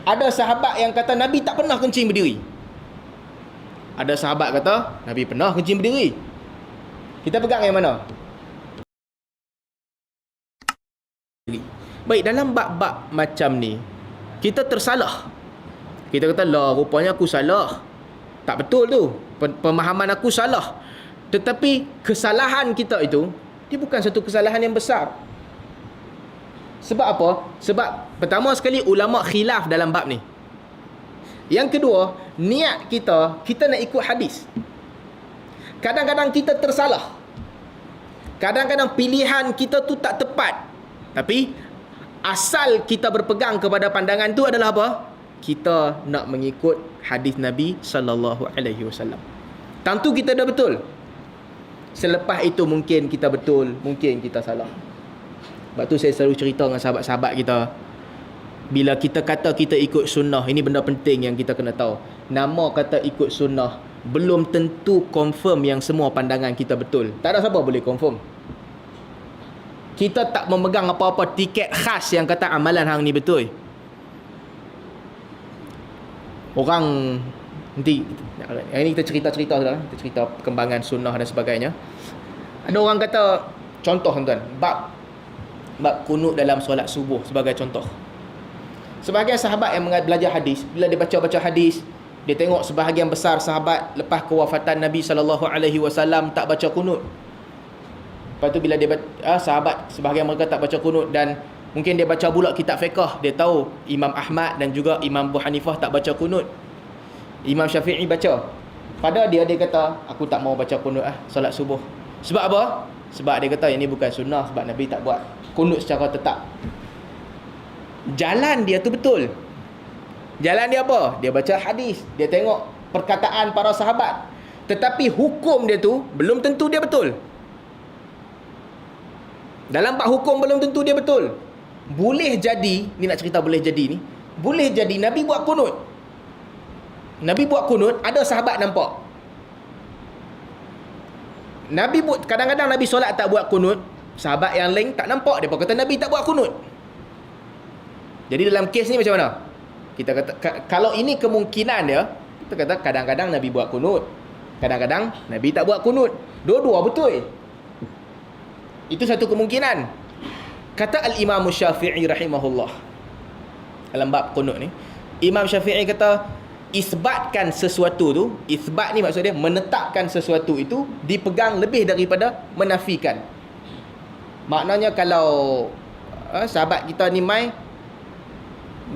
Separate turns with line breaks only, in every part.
Ada sahabat yang kata Nabi tak pernah kencing berdiri. Ada sahabat kata Nabi pernah kencing berdiri. Kita pegang yang mana? Baik, dalam bab-bab macam ni kita tersalah. Kita kata lah, rupanya aku salah. Tak betul tu. Pemahaman aku salah. Tetapi kesalahan kita itu, dia bukan satu kesalahan yang besar. Sebab apa? Sebab pertama sekali ulama khilaf dalam bab ni. Yang kedua, niat kita nak ikut hadis. Kadang-kadang kita tersalah. Kadang-kadang pilihan kita tu tak tepat. Tapi asal kita berpegang kepada pandangan tu adalah apa? Kita nak mengikut hadis Nabi sallallahu alaihi wasallam. Tentu kita dah betul. Selepas itu mungkin kita betul, mungkin kita salah. Sebab tu saya selalu cerita dengan sahabat-sahabat kita, bila kita kata kita ikut sunnah, ini benda penting yang kita kena tahu. Nama kata ikut sunnah belum tentu confirm yang semua pandangan kita betul. Tak ada siapa boleh confirm. Kita tak memegang apa-apa tiket khas yang kata amalan hang ni betul. Orang nanti ini kita cerita-cerita sudah, kita cerita perkembangan sunnah dan sebagainya. Ada orang kata, contoh tuan-tuan, bab kunut dalam solat subuh sebagai contoh. Sebahagian sahabat yang belajar hadis, bila dia baca hadis, dia tengok sebahagian besar sahabat lepas kewafatan Nabi SAW tak baca kunut. Lepas tu bila dia sahabat sebahagian mereka tak baca kunut, dan mungkin dia baca pula kitab fiqh, dia tahu Imam Ahmad dan juga Imam Abu Hanifah tak baca kunut. Imam Syafi'i baca. Pada dia kata, aku tak mau baca kunut solat subuh. Sebab apa? Sebab dia kata ini bukan sunnah, sebab Nabi tak buat kunut secara tetap. Jalan dia tu betul. Jalan dia apa? Dia baca hadis, dia tengok perkataan para sahabat. Tetapi hukum dia tu belum tentu dia betul. Dalam bab hukum belum tentu dia betul. Boleh jadi, ni nak cerita boleh jadi ni, boleh jadi Nabi buat kunut. Nabi buat kunut, ada sahabat nampak. Nabi buat, kadang-kadang Nabi solat tak buat kunut, sahabat yang lain tak nampak, dia pun kata Nabi tak buat kunut. Jadi dalam kes ni macam mana? Kita kata kalau ini kemungkinan dia, kita kata kadang-kadang Nabi buat kunut, kadang-kadang Nabi tak buat kunut. Dua-dua betul. Itu satu kemungkinan. Kata Al-Imam Syafi'i rahimahullah dalam bab kunut ni, Imam Syafi'i kata isbatkan sesuatu tu, isbat ni maksud dia menetapkan sesuatu itu dipegang lebih daripada menafikan. Maknanya kalau sahabat kita ni mai,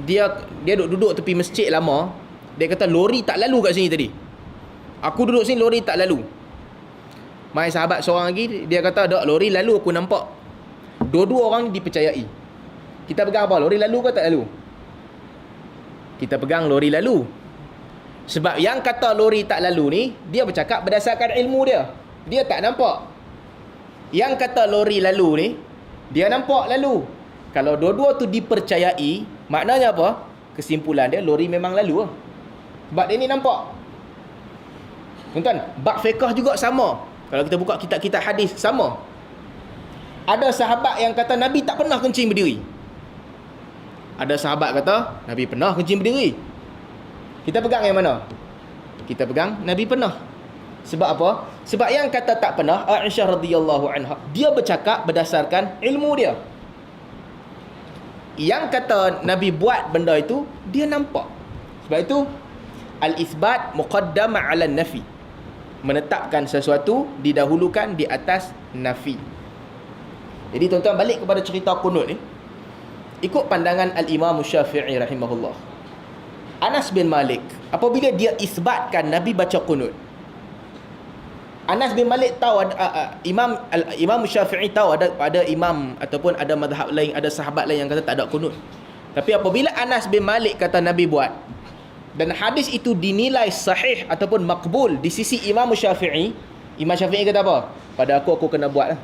dia duduk tepi masjid lama, dia kata lori tak lalu kat sini tadi. Aku duduk sini lori tak lalu. Mai sahabat seorang lagi, dia kata dak, lori lalu aku nampak. Dua-dua orang ni dipercayai. Kita pegang apa? Lori lalu ke tak lalu? Kita pegang lori lalu. Sebab yang kata lori tak lalu ni, dia bercakap berdasarkan ilmu dia. Dia tak nampak. Yang kata lori lalu ni, dia nampak lalu. Kalau dua-dua tu dipercayai, maknanya apa? Kesimpulan dia, lori memang lalu lah. Sebab dia ni nampak. Tuan-tuan, bab fiqh juga sama. Kalau kita buka kitab-kitab hadis, sama. Ada sahabat yang kata Nabi tak pernah kencing berdiri. Ada sahabat kata Nabi pernah kencing berdiri. Kita pegang yang mana? Kita pegang Nabi pernah. Sebab apa? Sebab yang kata tak pernah, Aisyah radhiyallahu anha, dia bercakap berdasarkan ilmu dia. Yang kata Nabi buat benda itu, dia nampak. Sebab itu al-isbat muqaddam 'ala an-nafi. Menetapkan sesuatu didahulukan di atas nafi. Jadi tuan-tuan, balik kepada cerita kunut ni, ikut pandangan Al-Imam Syafi'i rahimahullah, Anas bin Malik, apabila dia isbatkan Nabi baca kunut, Anas bin Malik tahu Imam Syafi'i tahu ada imam ataupun ada mazhab lain, ada sahabat lain yang kata tak ada kunut. Tapi apabila Anas bin Malik kata Nabi buat, dan hadis itu dinilai sahih ataupun makbul di sisi Imam Syafi'i, Imam Syafi'i kata apa? Pada aku kena buat lah.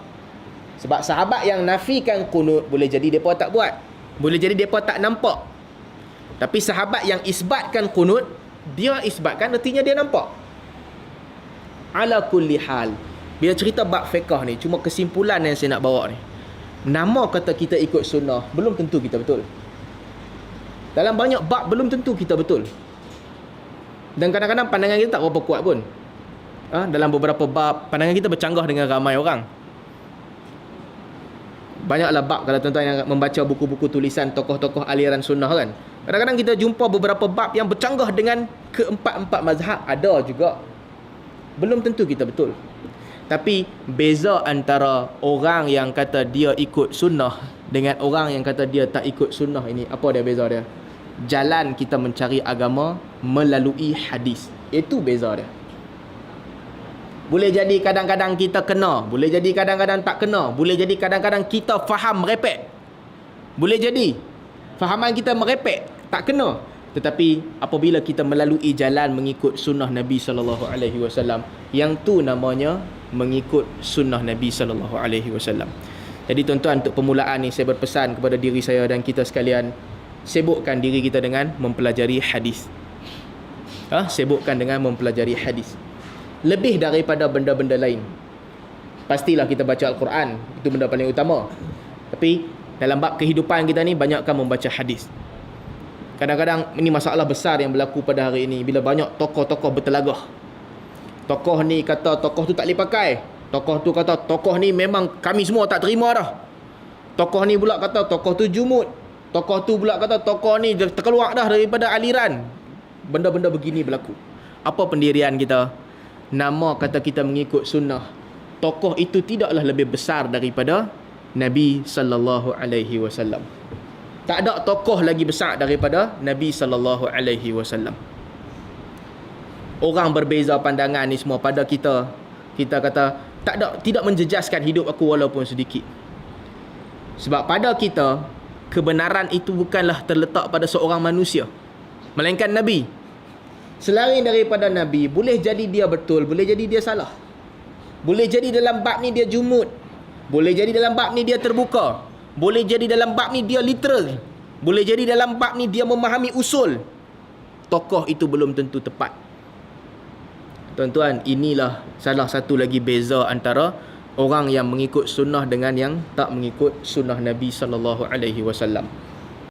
Sebab sahabat yang nafikan kunut, boleh jadi mereka tak buat, boleh jadi mereka tak nampak. Tapi sahabat yang isbatkan kunut, dia isbatkan artinya dia nampak. Ala kulli hal, bila cerita bab fiqh ni, cuma kesimpulan yang saya nak bawa ni, nama kata kita ikut sunnah belum tentu kita betul. Dalam banyak bab belum tentu kita betul. Dan kadang-kadang pandangan kita tak berapa kuat pun. Dalam beberapa bab, pandangan kita bercanggah dengan ramai orang. Banyaklah bab, kalau tuan-tuan yang membaca buku-buku tulisan tokoh-tokoh aliran sunnah kan, kadang-kadang kita jumpa beberapa bab yang bercanggah dengan keempat-empat mazhab. Ada juga. Belum tentu kita betul. Tapi beza antara orang yang kata dia ikut sunnah dengan orang yang kata dia tak ikut sunnah ini, apa dia beza dia? Jalan kita mencari agama melalui hadis. Itu beza dia. Boleh jadi kadang-kadang kita kena, boleh jadi kadang-kadang tak kena, boleh jadi kadang-kadang kita faham merepek. Boleh jadi fahaman kita merepek, tak kena. Tetapi apabila kita melalui jalan mengikut sunnah Nabi sallallahu alaihi wasallam, yang tu namanya mengikut sunnah Nabi sallallahu alaihi wasallam. Jadi tuan-tuan, untuk permulaan ni saya berpesan kepada diri saya dan kita sekalian, sibukkan diri kita dengan mempelajari hadis. Sibukkan dengan mempelajari hadis. Lebih daripada benda-benda lain. Pastilah kita baca Al-Quran, itu benda paling utama. Tapi dalam bab kehidupan kita ni, banyakkan membaca hadis. Kadang-kadang ini masalah besar yang berlaku pada hari ini, bila banyak tokoh-tokoh bertelagah. Tokoh ni kata tokoh tu tak boleh pakai. Tokoh tu kata tokoh ni memang kami semua tak terima dah. Tokoh ni pula kata tokoh tu jumud. Tokoh tu pula kata tokoh ni terkeluar dah daripada aliran. Benda-benda begini berlaku. Apa pendirian kita? Nama kata kita mengikut sunnah. Tokoh itu tidaklah lebih besar daripada Nabi sallallahu alaihi wasallam. Tak ada tokoh lagi besar daripada Nabi sallallahu alaihi wasallam. Orang berbeza pandangan ni semua pada kita. Kita kata tidak menjejaskan hidup aku walaupun sedikit. Sebab pada kita, kebenaran itu bukanlah terletak pada seorang manusia, melainkan Nabi. Selain daripada Nabi, boleh jadi dia betul, boleh jadi dia salah. Boleh jadi dalam bab ni dia jumud, boleh jadi dalam bab ni dia terbuka, boleh jadi dalam bab ni dia literal, boleh jadi dalam bab ni dia memahami usul. Tokoh itu belum tentu tepat. Tuan-tuan, inilah salah satu lagi beza antara orang yang mengikut sunnah dengan yang tak mengikut sunnah Nabi sallallahu alaihi wasallam.